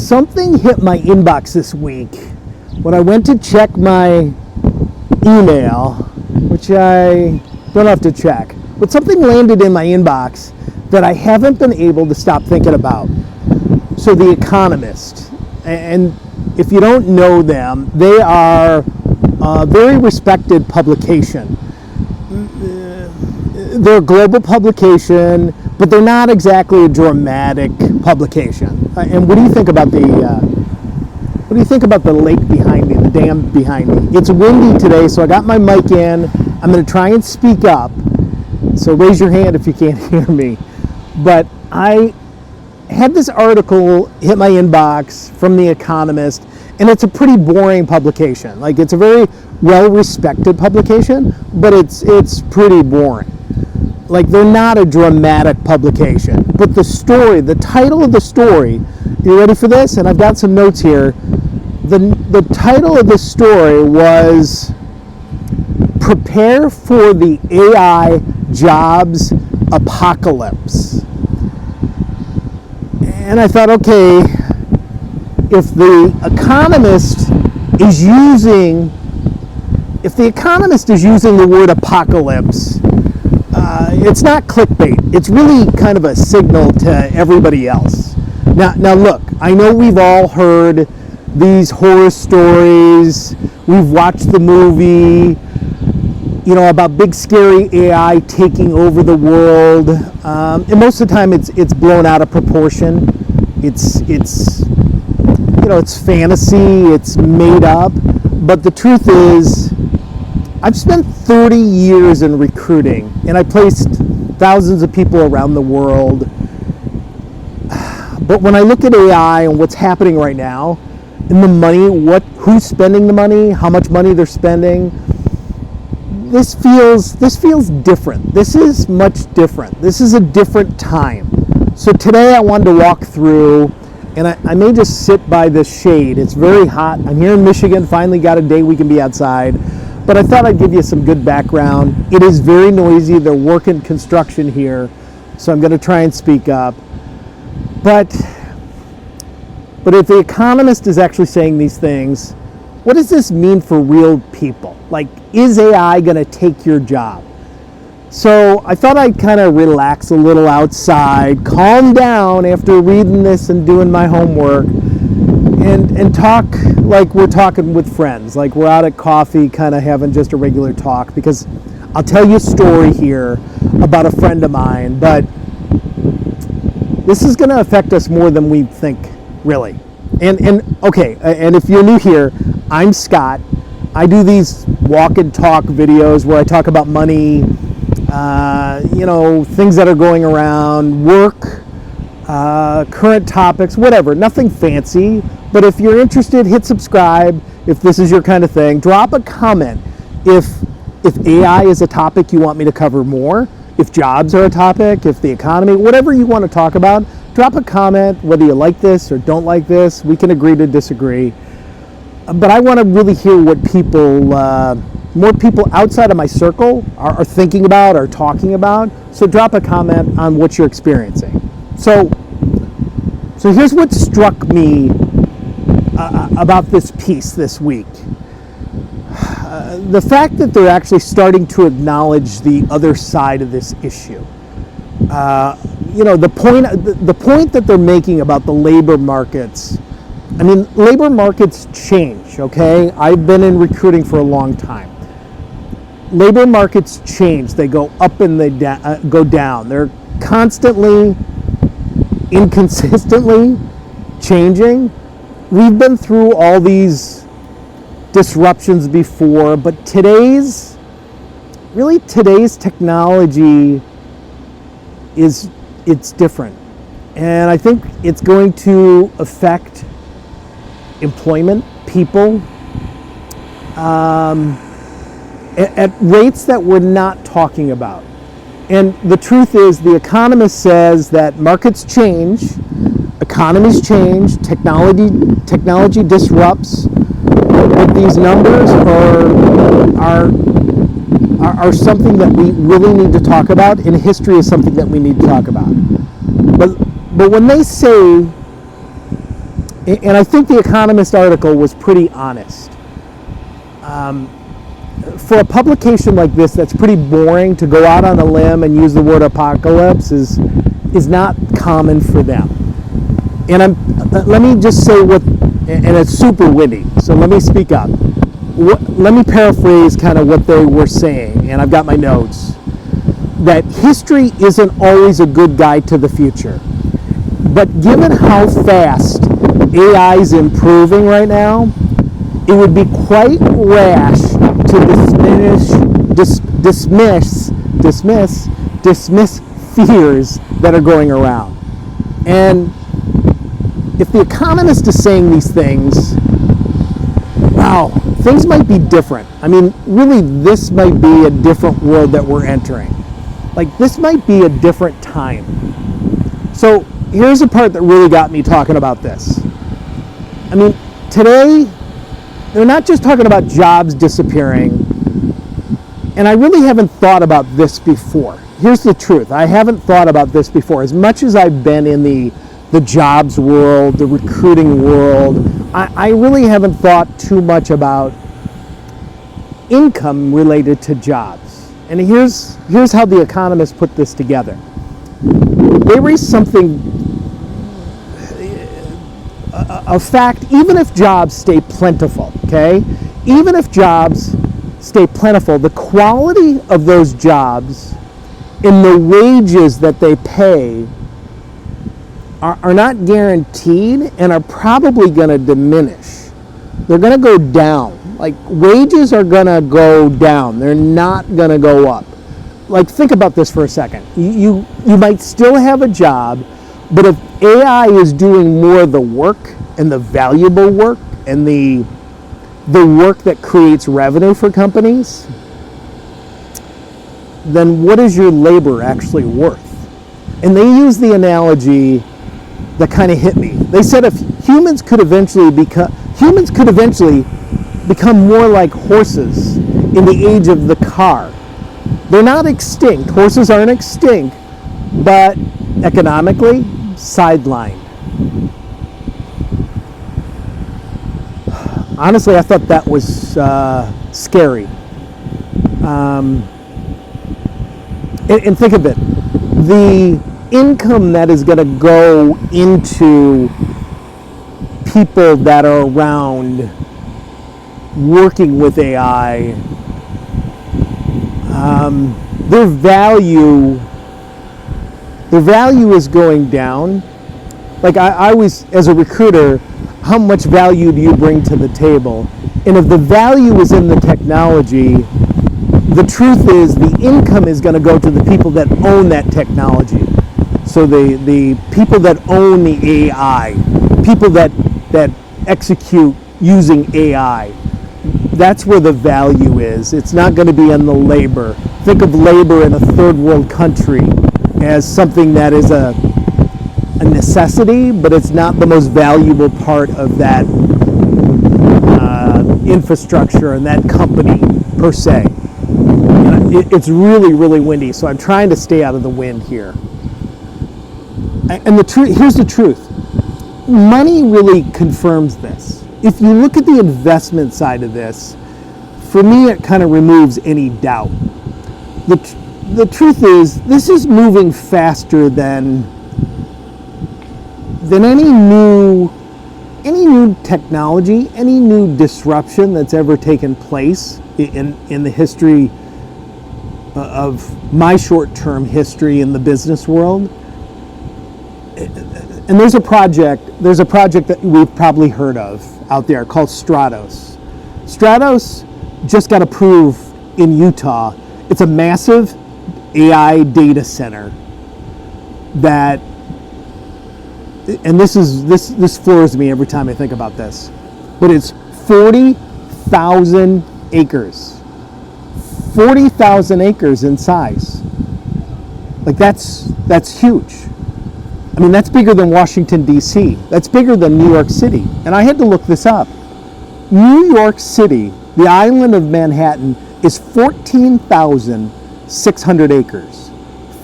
something hit my inbox this week when I went to check my email, which I don't have to check, but something landed in my inbox that I haven't been able to stop thinking about. So the Economist, and if you don't know them, they are a very respected publication. They're a global publication, but they're not exactly a dramatic publication. And what do you think about the lake behind me, the dam behind me? It's windy today, so I got my mic in. I'm going to try and speak up. So raise your hand if you can't hear me. But I had this article hit my inbox from The Economist, and it's a pretty boring publication. Like, it's a very well-respected publication, but it's pretty boring. Like, they're not a dramatic publication. But the story, the title of the story, you ready for this? And I've got some notes here. The title of the story was Prepare for the AI Jobs Apocalypse. And I thought, okay, if the Economist is using the word apocalypse, it's not clickbait. It's really kind of a signal to everybody else. Now look, I know we've all heard these horror stories. We've watched the movie, about big scary AI taking over the world. And most of the time it's blown out of proportion. It's fantasy, it's made up. But the truth is, I've spent 30 years in recruiting, and I placed thousands of people around the world. But when I look at AI and what's happening right now, and the money, who's spending the money, how much money they're spending, this feels different. This is much different. This is a different time. So today I wanted to walk through, and I may just sit by this shade. It's very hot. I'm here in Michigan, finally got a day we can be outside. But I thought I'd give you some good background. It is very noisy. They're working construction here, so I'm going to try and speak up. But if The Economist is actually saying these things, what does this mean for real people? Like, is AI going to take your job? So I thought I'd kind of relax a little outside, calm down after reading this and doing my homework, and talk like we're talking with friends, like we're out at coffee kind of having just a regular talk, because I'll tell you a story here about a friend of mine, but this is going to affect us more than we think, really. And if you're new here, I'm Scott. I do these walk and talk videos where I talk about money, things that are going around, work, current topics, whatever, nothing fancy. But if you're interested, hit subscribe. If this is your kind of thing, drop a comment. If AI is a topic you want me to cover more, if jobs are a topic, if the economy, whatever you want to talk about, drop a comment, whether you like this or don't like this. We can agree to disagree. But I want to really hear what more people outside of my circle are thinking about, are talking about. So drop a comment on what you're experiencing. So here's what struck me about this piece this week. The fact that they're actually starting to acknowledge the other side of this issue. The point that they're making about the labor markets. I mean, labor markets change, okay? I've been in recruiting for a long time. Labor markets change. They go up and they go down. They're constantly, inconsistently changing. We've been through all these disruptions before, but today's technology it's different. And I think it's going to affect employment, people, at rates that we're not talking about. And the truth is, The Economist says that markets change, economies change, technology disrupts, but these numbers are something that we really need to talk about, and history is something that we need to talk about. But when they say And I think the Economist article was pretty honest. For a publication like this that's pretty boring, to go out on a limb and use the word apocalypse is not common for them. And let me just say and it's super windy, so let me speak up. Let me paraphrase kind of what they were saying, and I've got my notes. That history isn't always a good guide to the future. But given how fast AI is improving right now, it would be quite rash to dismiss fears that are going around. And if the Economist is saying these things, wow, things might be different. I mean, really, this might be a different world that we're entering. Like, this might be a different time. So here's the part that really got me talking about this. I mean, today, they're not just talking about jobs disappearing, and I really haven't thought about this before. Here's the truth. I haven't thought about this before. As much as I've been in the jobs world, the recruiting world, I really haven't thought too much about income related to jobs. And here's how the Economist put this together. They raised something, a fact, even if jobs stay plentiful, okay? Even if jobs stay plentiful, the quality of those jobs and the wages that they pay are not guaranteed and are probably going to diminish. They're going to go down. Like, wages are going to go down. They're not going to go up. Like, think about this for a second. You might still have a job, but if AI is doing more of the work and the valuable work and the work that creates revenue for companies, then what is your labor actually worth? And they use the analogy that kind of hit me. They said if humans could eventually become more like horses in the age of the car. They're not extinct. Horses aren't extinct, but economically sidelined. Honestly, I thought that was scary. And think of it. The income that is going to go into people that are around working with AI, their value is going down. Like, I always, as a recruiter, how much value do you bring to the table? And if the value is in the technology, the truth is the income is going to go to the people that own that technology. So the people that own the AI, people that execute using AI, that's where the value is. It's not going to be in the labor. Think of labor in a third world country as something that is a necessity, but it's not the most valuable part of that infrastructure and that company per se. And it's really, really windy, so I'm trying to stay out of the wind here. And here's the truth. Money really confirms this. If you look at the investment side of this, for me it kind of removes any doubt. The truth is, this is moving faster than any new technology, any new disruption that's ever taken place in the history of my short-term history in the business world. And there's a project that we've probably heard of out there called Stratos. Stratos just got approved in Utah. It's a massive AI data center that, and this floors me every time I think about this, but it's 40,000 acres. 40,000 acres in size. Like, that's huge. I mean, that's bigger than Washington, D.C. That's bigger than New York City. And I had to look this up. New York City, the island of Manhattan, is 14,600 acres.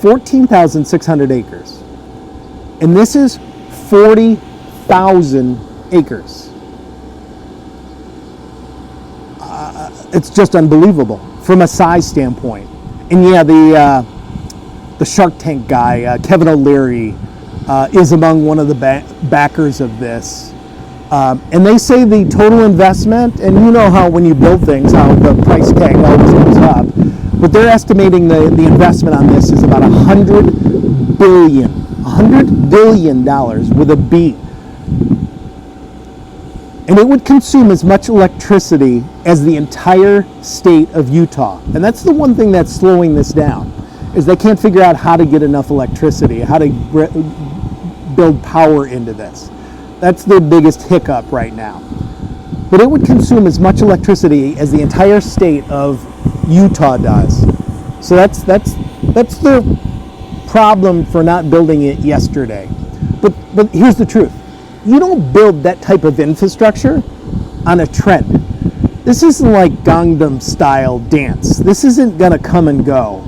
14,600 acres. And this is 40,000 acres. It's just unbelievable from a size standpoint. And yeah, the Shark Tank guy, Kevin O'Leary, is among one of the backers of this. And they say the total investment, and you know how when you build things, how the price tag always goes up, but they're estimating the investment on this is about $100 billion with a B. And it would consume as much electricity as the entire state of Utah. And that's the one thing that's slowing this down, is they can't figure out how to get enough electricity, how to build power into this. That's their biggest hiccup right now. But it would consume as much electricity as the entire state of Utah does. So that's their problem for not building it yesterday. But here's the truth. You don't build that type of infrastructure on a trend. This isn't like Gangnam style dance. This isn't gonna come and go.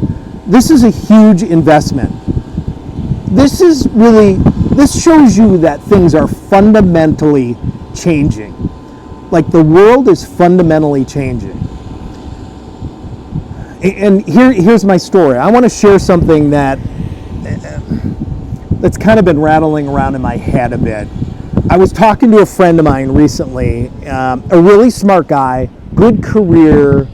This is a huge investment. This shows you that things are fundamentally changing. Like the world is fundamentally changing. And here's my story. I want to share something that's kind of been rattling around in my head a bit. I was talking to a friend of mine recently, a really smart guy, good career,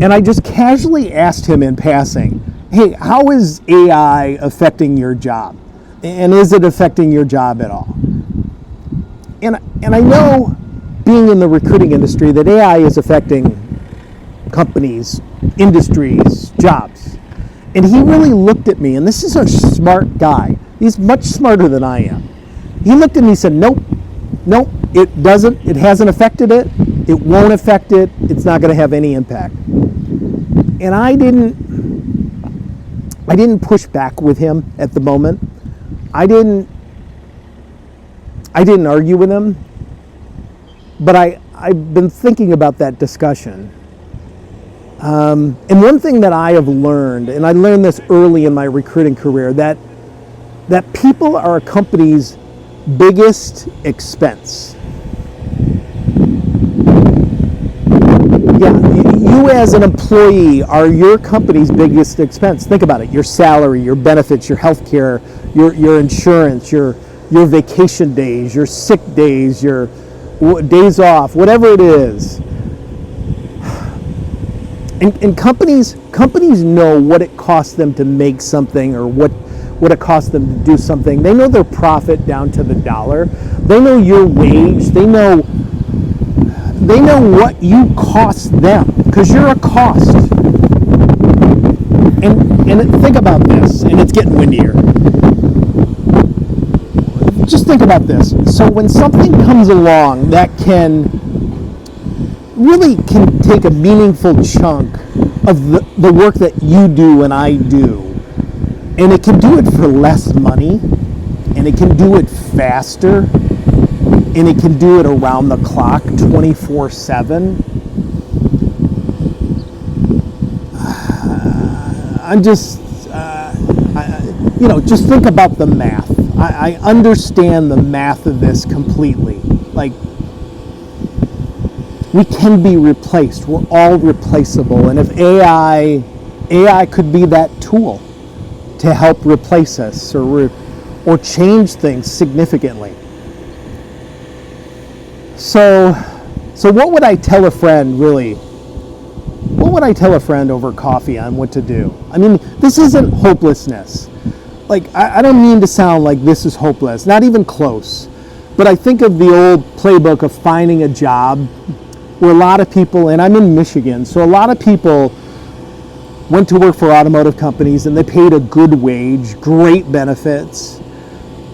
and I just casually asked him in passing, hey, how is AI affecting your job? And is it affecting your job at all? And I know, being in the recruiting industry, that AI is affecting companies, industries, jobs. And he really looked at me, and this is a smart guy. He's much smarter than I am. He looked at me and said, nope, it doesn't, it hasn't affected it, it won't affect it, it's not going to have any impact. And I didn't push back with him at the moment. I didn't argue with him, but I've been thinking about that discussion. And one thing that I have learned, and I learned this early in my recruiting career, that people are a company's biggest expense. Yeah, you as an employee are your company's biggest expense. Think about it, your salary, your benefits, your health care, your insurance, your vacation days, your sick days, your days off, whatever it is. And companies know what it costs them to make something, or what it costs them to do something. They know their profit down to the dollar. They know your wage. They know what you cost them, because you're a cost. And think about this, and it's getting windier. Just think about this. So when something comes along that really can take a meaningful chunk of the work that you do and I do, and it can do it for less money, and it can do it faster, and it can do it around the clock, 24/7. Just think about the math. I understand the math of this completely. Like, we can be replaced. We're all replaceable. And if AI could be that tool to help replace us or change things significantly. So what would I tell a friend, really? What would I tell a friend over coffee on what to do? I mean, this isn't hopelessness. Like, I don't mean to sound like this is hopeless, not even close. But I think of the old playbook of finding a job where a lot of people, and I'm in Michigan, so a lot of people went to work for automotive companies and they paid a good wage, great benefits,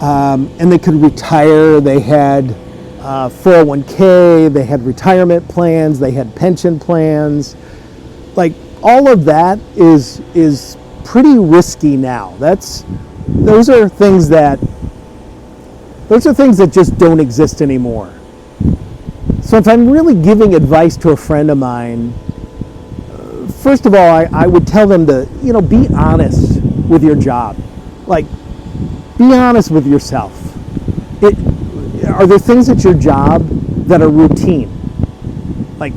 and they could retire. They had 401k, they had retirement plans, they had pension plans. Like, all of that is pretty risky now. Those are things that just don't exist anymore. So if I'm really giving advice to a friend of mine, first of all, I would tell them to, be honest with your job. Like, be honest with yourself. Are there things at your job that are routine? Like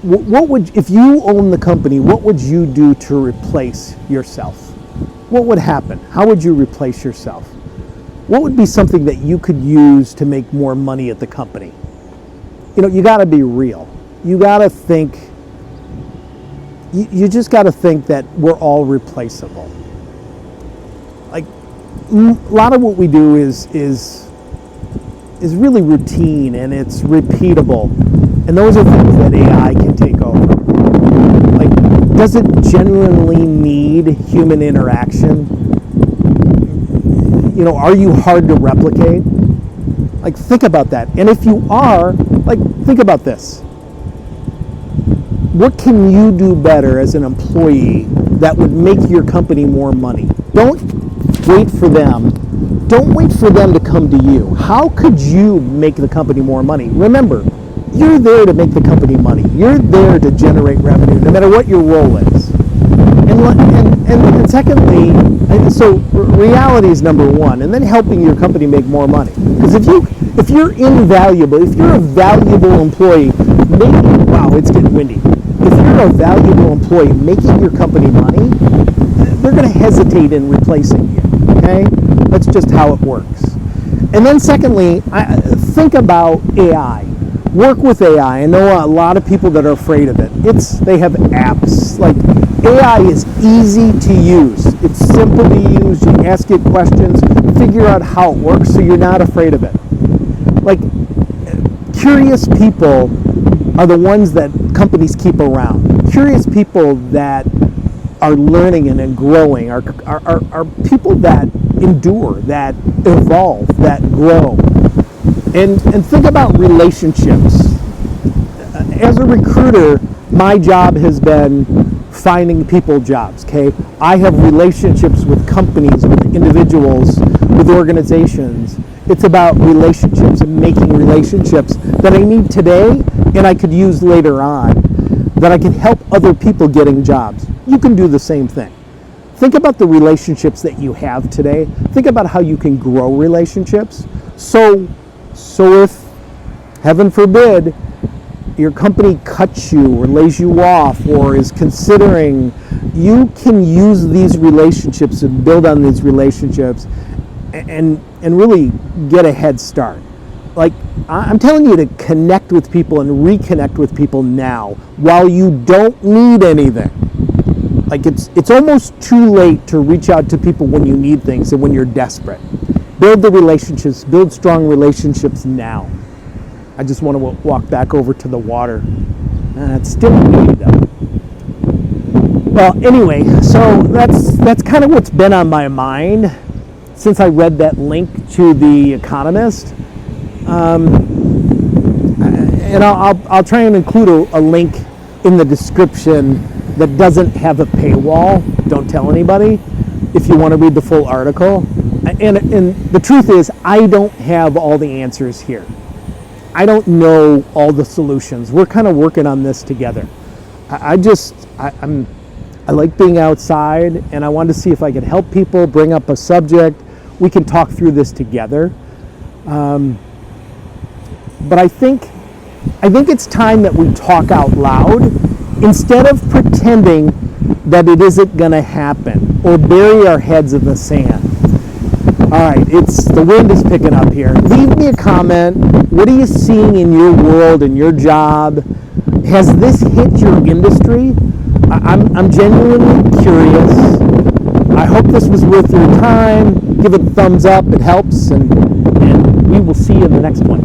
what would, if you own the company, what would you do to replace yourself? What would happen? How would you replace yourself? What would be something that you could use to make more money at the company? You got to be real. You got to think, you just got to think that we're all replaceable. Like, a lot of what we do is really routine, and it's repeatable. And those are things that AI can take over. Like, does it genuinely need human interaction? Are you hard to replicate? Like, think about that. And if you are, like, think about this. What can you do better as an employee that would make your company more money? Don't wait for them. Don't wait for them to come to you. How could you make the company more money? Remember, you're there to make the company money. You're there to generate revenue, no matter what your role is. And secondly, so reality is number one, and then helping your company make more money. Because if you're invaluable, if you're a valuable employee, wow, it's getting windy. If you're a valuable employee making your company money, they're going to hesitate in replacing you. Okay, that's just how it works. And then secondly, think about AI. Work with AI. I know a lot of people that are afraid of it. They have apps. Like, AI is easy to use. It's simple to use. You ask it questions, figure out how it works, so you're not afraid of it. Like, curious people are the ones that companies keep around. Curious people that are learning and growing are people that endure, that evolve, that grow. And think about relationships. As a recruiter, my job has been finding people jobs, okay? I have relationships with companies, with individuals, with organizations. It's about relationships and making relationships that I need today and I could use later on, that I can help other people getting jobs. You can do the same thing. Think about the relationships that you have today. Think about how you can grow relationships. So if, heaven forbid, your company cuts you or lays you off or is considering, you can use these relationships and build on these relationships and really get a head start. Like, I'm telling you to connect with people and reconnect with people now while you don't need anything. Like, it's almost too late to reach out to people when you need things and when you're desperate. Build the relationships, build strong relationships now. I just want to walk back over to the water. It's still windy though. Well, anyway, so that's kind of what's been on my mind since I read that link to the Economist. And I'll try and include a link in the description that doesn't have a paywall. Don't tell anybody if you want to read the full article. And the truth is, I don't have all the answers here. I don't know all the solutions. We're kind of working on this together. I like being outside, and I wanted to see if I could help people, bring up a subject. We can talk through this together. But I think it's time that we talk out loud instead of pretending that it isn't going to happen or bury our heads in the sand. All right, the wind is picking up here. Leave me a comment. What are you seeing in your world, in your job? Has this hit your industry? I'm genuinely curious. I hope this was worth your time. Give it a thumbs up. It helps. And we will see you in the next one.